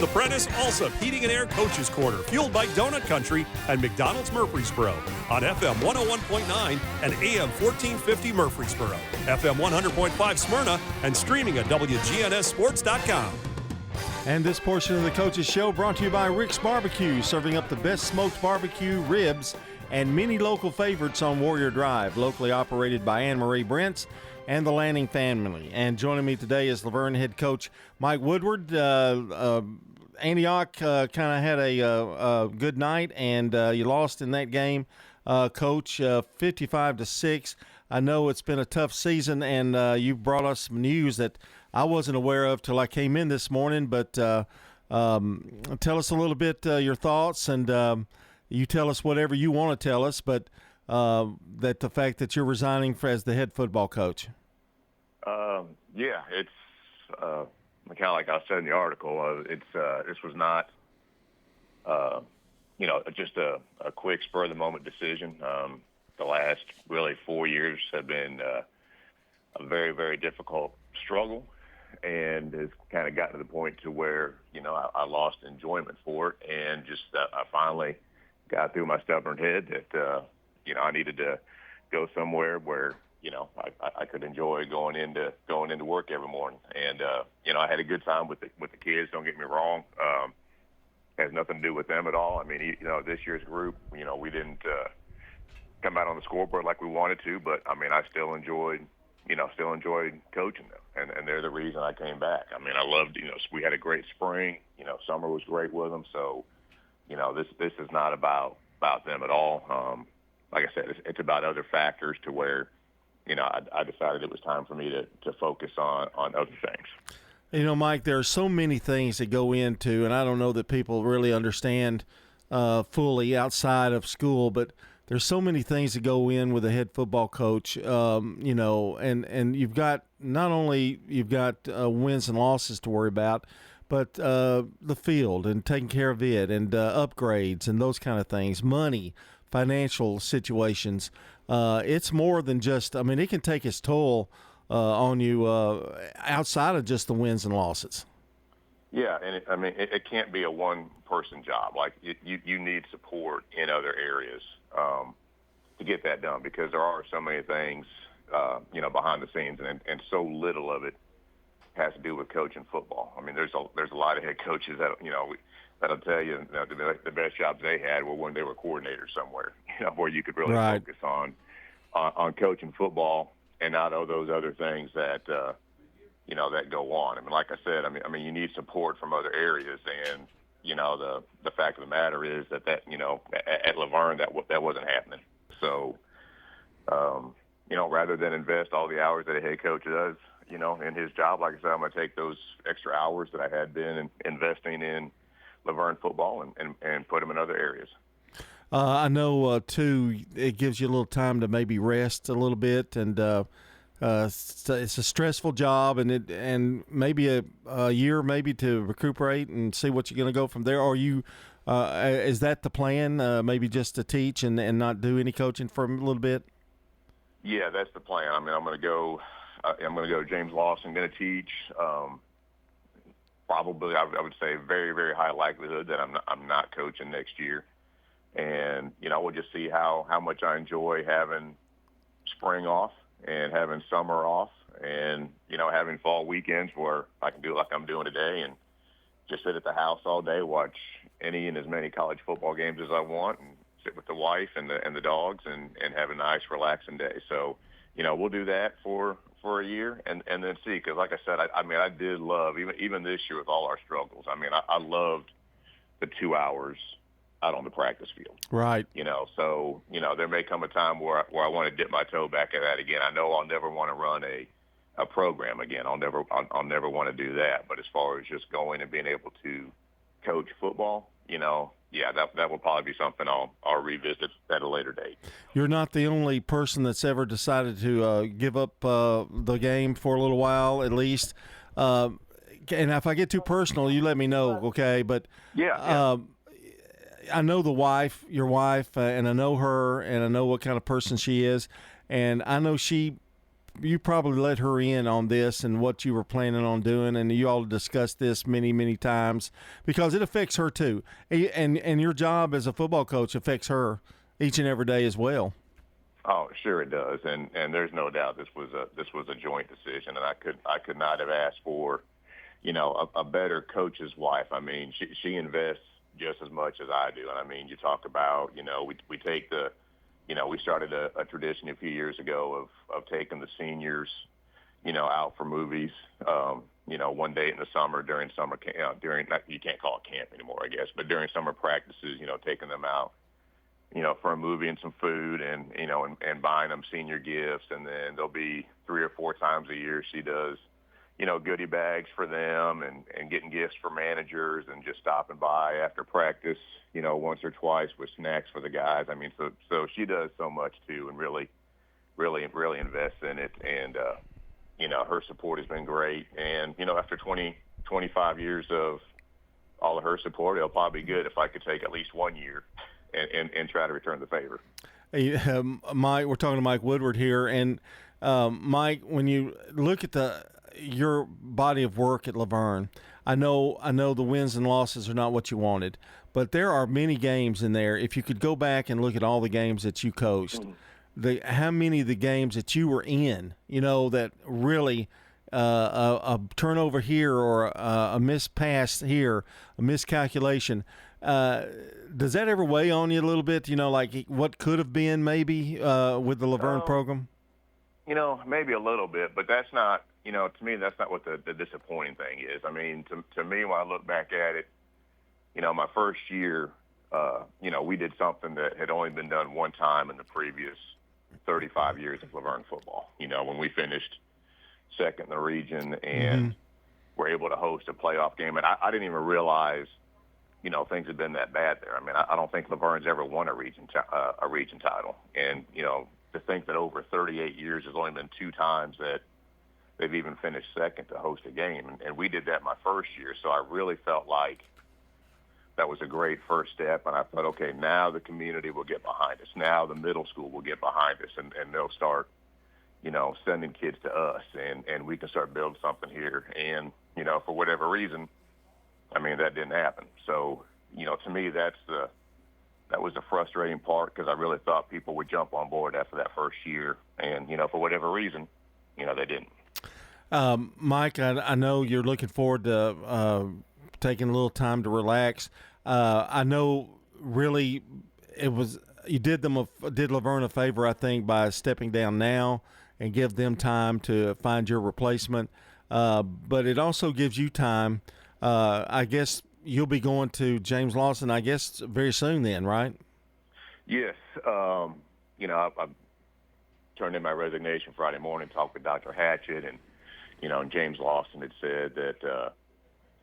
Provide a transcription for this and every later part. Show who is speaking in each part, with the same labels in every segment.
Speaker 1: The Prentice Alsop Heating and Air Coaches Corner, fueled by Donut Country and McDonald's Murfreesboro on FM 101.9 and AM 1450 Murfreesboro, FM 100.5 Smyrna, and streaming at WGNSSports.com.
Speaker 2: And this portion of the Coaches Show brought to you by Rick's Barbecue, serving up the best smoked barbecue, ribs, and many local favorites on Warrior Drive, locally operated by Anne Marie Brents and the Lanning family. And joining me today is Vergne head coach Mike Woodward. Antioch kind of had a good night, and you lost in that game, Coach, 55-6. I know it's been a tough season, and you brought us some news that I wasn't aware of till I came in this morning. But tell us a little bit your thoughts, and you tell us whatever you want to tell us, but that the fact that you're resigning as the head football coach.
Speaker 3: Yeah, it's kind of like I said in the article. This was not, just a quick spur of the moment decision. The last really 4 years have been a very, very difficult struggle, and it's kind of gotten to the point to where I lost enjoyment for it, and just I finally got through my stubborn head that I needed to go somewhere where I could enjoy going into work every morning. And I had a good time with the kids. Don't get me wrong. Has nothing to do with them at all. I mean, this year's group, we didn't come out on the scoreboard like we wanted to, but I mean, I still enjoyed coaching them, and they're the reason I came back. I mean, I loved, we had a great spring. Summer was great with them. So, this is not about them at all. Like I said, it's about other factors to where, I decided it was time for me to focus on other things.
Speaker 2: Mike, there are so many things that go into, and I don't know that people really understand fully outside of school, but there's so many things that go in with a head football coach, and you've got not only wins and losses to worry about, but the field and taking care of it and upgrades and those kind of things, money, financial situations. It's more than just, it can take its toll on you outside of just the wins and losses.
Speaker 3: Yeah, and it can't be a one-person job. Like, you need support in other areas to get that done, because there are so many things, behind the scenes, and so little of it has to do with coaching football. I mean, there's a lot of head coaches that, that'll tell you the best jobs they had were when they were coordinators somewhere, where you could really focus on coaching football and not all those other things that, that go on. I mean, like I said, you need support from other areas, and, the fact of the matter is that at Laverne, that wasn't happening. So, rather than invest all the hours that a head coach does, in his job, like I said, I'm going to take those extra hours that I had been investing in Laverne football and put them in other areas.
Speaker 2: I know, too, it gives you a little time to maybe rest a little bit, and it's a stressful job, and maybe a year maybe to recuperate and see what you're going to go from there. Or is that the plan, maybe just to teach and not do any coaching for a little bit?
Speaker 3: Yeah, that's the plan. I'm going to go to James Lawson, going to teach. Probably, I would say, very, very high likelihood that I'm not coaching next year. And, we'll just see how much I enjoy having spring off and having summer off and, having fall weekends where I can do like I'm doing today and just sit at the house all day, watch any and as many college football games as I want, and sit with the wife and the dogs and have a nice, relaxing day. So, we'll do that for a year and then see, because like I said, I did love, even this year with all our struggles, I loved the 2 hours out on the practice field.
Speaker 2: Right.
Speaker 3: So, there may come a time where I want to dip my toe back at that again. I know I'll never want to run a program again. I'll never want to do that. But as far as just going and being able to coach football, that will probably be something I'll revisit at a later date.
Speaker 2: You're not the only person that's ever decided to give up the game for a little while, at least. And if I get too personal, you let me know, okay? But
Speaker 3: yeah.
Speaker 2: I know your wife, and I know her, and I know what kind of person she is, and I know she you probably let her in on this and what you were planning on doing, and you all discussed this many times because it affects her too, and your job as a football coach affects her each and every day as well.
Speaker 3: Oh, sure it does, and there's no doubt this was a joint decision, and I could not have asked for, a better coach's wife. I mean, she invests just as much as I do, and I mean, you talk about, we take the, we started a tradition a few years ago of taking the seniors, out for movies, one day in the summer during summer camp, you can't call it camp anymore, I guess, but during summer practices, taking them out, for a movie and some food and, and buying them senior gifts. And then there'll be 3 or 4 times a year she does, goodie bags for them and getting gifts for managers and just stopping by after practice, once or twice with snacks for the guys. I mean, so she does so much too and really invests in it. And, her support has been great. And, after 25 years of all of her support, it'll probably be good if I could take at least 1 year and try to return the favor.
Speaker 2: Hey, Mike, we're talking to Mike Woodward here, and Mike, when you look at your body of work at Laverne, I know the wins and losses are not what you wanted, but there are many games in there. If you could go back and look at all the games that you coached, how many of the games that you were in, that really a turnover here or a missed pass here, a miscalculation. Does that ever weigh on you a little bit? Like what could have been maybe with the Laverne program?
Speaker 3: Maybe a little bit, but that's not, to me, that's not what the disappointing thing is. I mean, to me, when I look back at it, my first year, we did something that had only been done one time in the previous 35 years of Laverne football. When we finished second in the region and were able to host a playoff game. And I didn't even realize, things had been that bad there. I mean, I don't think Laverne's ever won a region title. And, to think that over 38 years there's only been 2 times that they've even finished second to host a game. And we did that my first year. So I really felt like that was a great first step. And I thought, okay, now the community will get behind us. Now the middle school will get behind us and they'll start, sending kids to us and we can start building something here. And, for whatever reason, I mean, that didn't happen. So, to me, that was the frustrating part because I really thought people would jump on board after that first year. And, for whatever reason, they didn't.
Speaker 2: Mike, I know you're looking forward to taking a little time to relax. I know really you did Laverne a favor, I think, by stepping down now and give them time to find your replacement. But it also gives you time. I guess you'll be going to James Lawson, I guess, very soon then, right?
Speaker 3: Yes. I turned in my resignation Friday morning, talked with Dr. Hatchett, and, James Lawson had said that,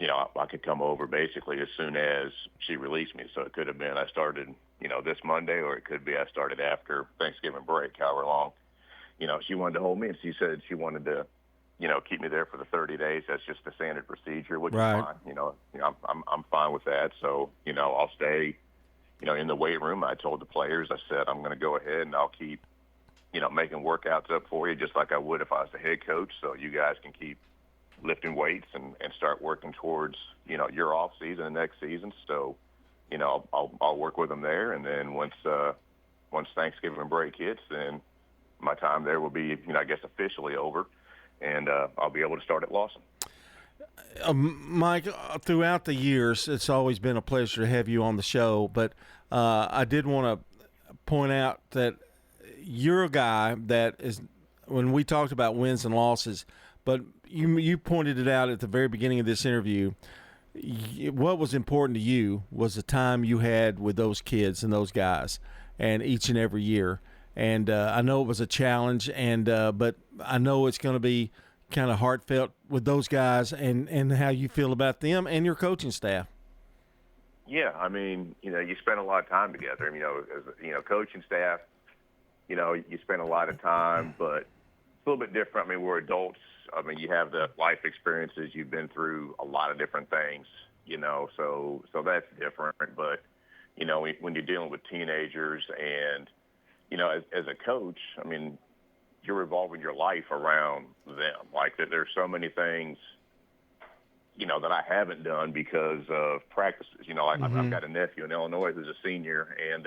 Speaker 3: I could come over basically as soon as she released me. So it could have been I started, this Monday, or it could be I started after Thanksgiving break, however long. She wanted to hold me, and she said she wanted to, keep me there for the 30 days. That's just the standard procedure, which is fine. I'm fine with that. So, I'll stay, in the weight room. I told the players, I said, I'm going to go ahead and I'll keep, making workouts up for you just like I would if I was the head coach. So you guys can keep lifting weights and start working towards, your off season and next season. So, I'll work with them there. And then once Thanksgiving break hits, then my time there will be, I guess, officially over. And I'll be able to start at Lawson.
Speaker 2: Mike, throughout the years, it's always been a pleasure to have you on the show. But I did want to point out that you're a guy that is, when we talked about wins and losses, but you pointed it out at the very beginning of this interview, what was important to you was the time you had with those kids and those guys and each and every year. And I know it was a challenge, but I know it's going to be kind of heartfelt with those guys and how you feel about them and your coaching staff.
Speaker 3: Yeah, I mean, you spend a lot of time together. As coaching staff, you spend a lot of time, but it's a little bit different. I mean, we're adults. I mean, you have the life experiences. You've been through a lot of different things, so that's different. But, when you're dealing with teenagers and, as a coach, I mean, you're revolving your life around them. Like that, there's so many things, that I haven't done because of practices. Like I've got a nephew in Illinois who's a senior, and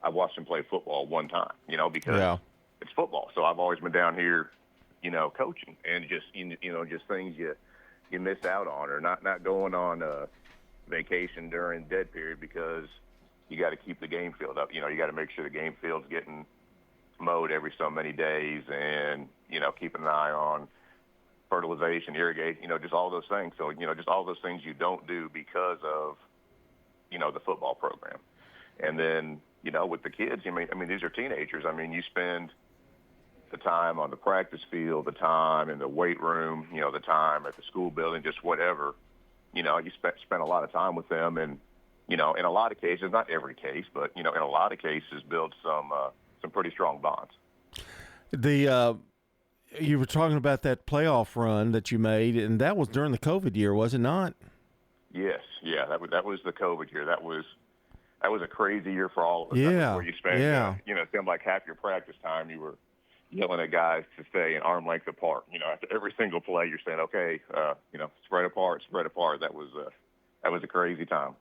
Speaker 3: I watched him play football one time, because it's football. So I've always been down here, coaching, and just, just things you miss out on, or not going on vacation during dead period because you got to keep the game field up. You got to make sure the game field's getting mowed every so many days, and, keeping an eye on fertilization, irrigation, just all those things. So, just all those things you don't do because of, the football program. And then, with the kids, I mean, these are teenagers. I mean, you spend the time on the practice field, the time in the weight room, the time at the school building, just whatever, you spend a lot of time with them. And, in a lot of cases, not every case, but, in a lot of cases, build some pretty strong bonds.
Speaker 2: You were talking about that playoff run that you made, and that was during the COVID year, was it not?
Speaker 3: Yes, yeah, that was the COVID year. That was a crazy year for all of us.
Speaker 2: Yeah,
Speaker 3: where you spent, it seemed like half your practice time you were yelling at guys to stay an arm length apart. After every single play, you're saying, okay, spread apart. That was a crazy time.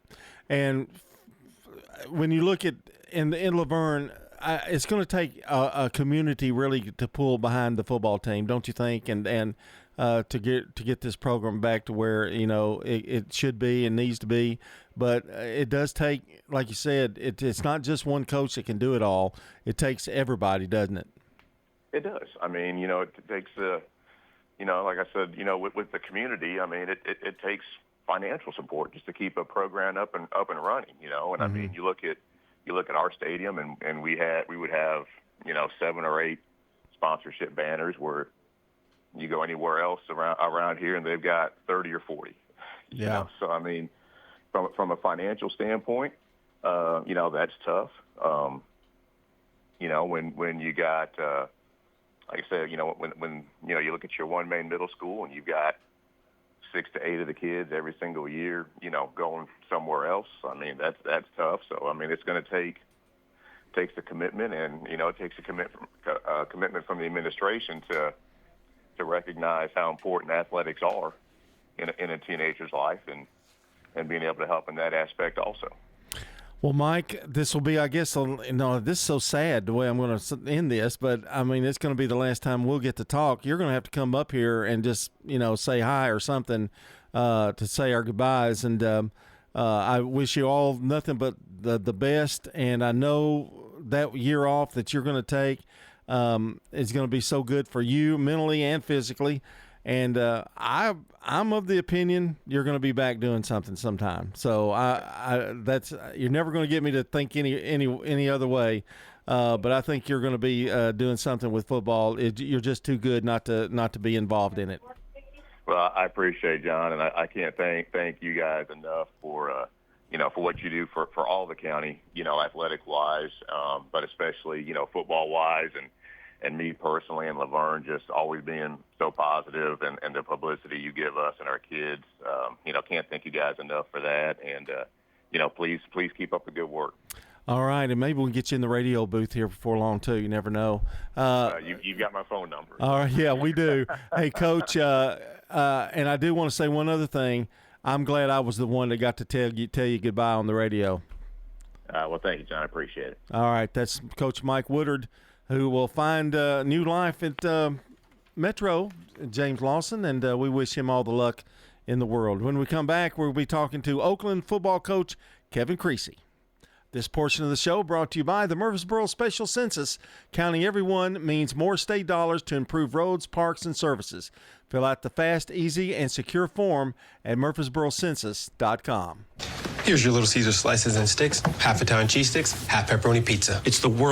Speaker 3: And
Speaker 2: when you look at in Laverne, it's going to take a community really to pull behind the football team, don't you think? And to get this program back to where it should be and needs to be. But it does take, like you said, it's not just one coach that can do it all. It takes everybody, doesn't it?
Speaker 3: It does. I mean, it takes like I said, with the community. I mean, it takes financial support just to keep a program up and running. And I mean, you look at our stadium, and we would have 7 or 8 sponsorship banners, where you go anywhere else around here and they've got 30 or 40.
Speaker 2: Yeah.
Speaker 3: So I mean, from a financial standpoint, that's tough. When you got like I said, when you look at your one main middle school and you've got 6 to 8 of the kids every single year, going somewhere else. I mean, that's tough. So, I mean, it's going to takes the commitment, and, it takes a commitment from the administration to recognize how important athletics are in a teenager's life, and being able to help in that aspect also.
Speaker 2: Well, Mike, this will be, I guess, this is so sad the way I'm going to end this, but, I mean, it's going to be the last time we'll get to talk. You're going to have to come up here and just, say hi or something to say our goodbyes. And I wish you all nothing but the best, and I know that year off that you're going to take is going to be so good for you mentally and physically. And I'm of the opinion you're going to be back doing something sometime. So you're never going to get me to think any other way. But I think you're going to be doing something with football. You're just too good not to be involved in it.
Speaker 3: Well, I appreciate it, John, and I can't thank you guys enough for for what you do for all the county, athletic wise, but especially football wise, and me personally, and Laverne, just always being so positive, and the publicity you give us and our kids. Can't thank you guys enough for that. And, please keep up the good work.
Speaker 2: All right, and maybe we'll get you in the radio booth here before long, too. You never know.
Speaker 3: You've got my phone number.
Speaker 2: All right, yeah, we do. Hey, Coach, and I do want to say one other thing. I'm glad I was the one that got to tell you goodbye on the radio.
Speaker 3: Well, thank you, John. I appreciate it.
Speaker 2: All right, that's Coach Mike Woodward, who will find new life at Metro, James Lawson, and we wish him all the luck in the world. When we come back, we'll be talking to Oakland football coach Kevin Creasy. This portion of the show brought to you by the Murfreesboro Special Census. Counting everyone means more state dollars to improve roads, parks, and services. Fill out the fast, easy, and secure form at murfreesborocensus.com.
Speaker 4: Here's your Little Caesar slices and sticks, half Italian cheese sticks, half pepperoni pizza. It's the world.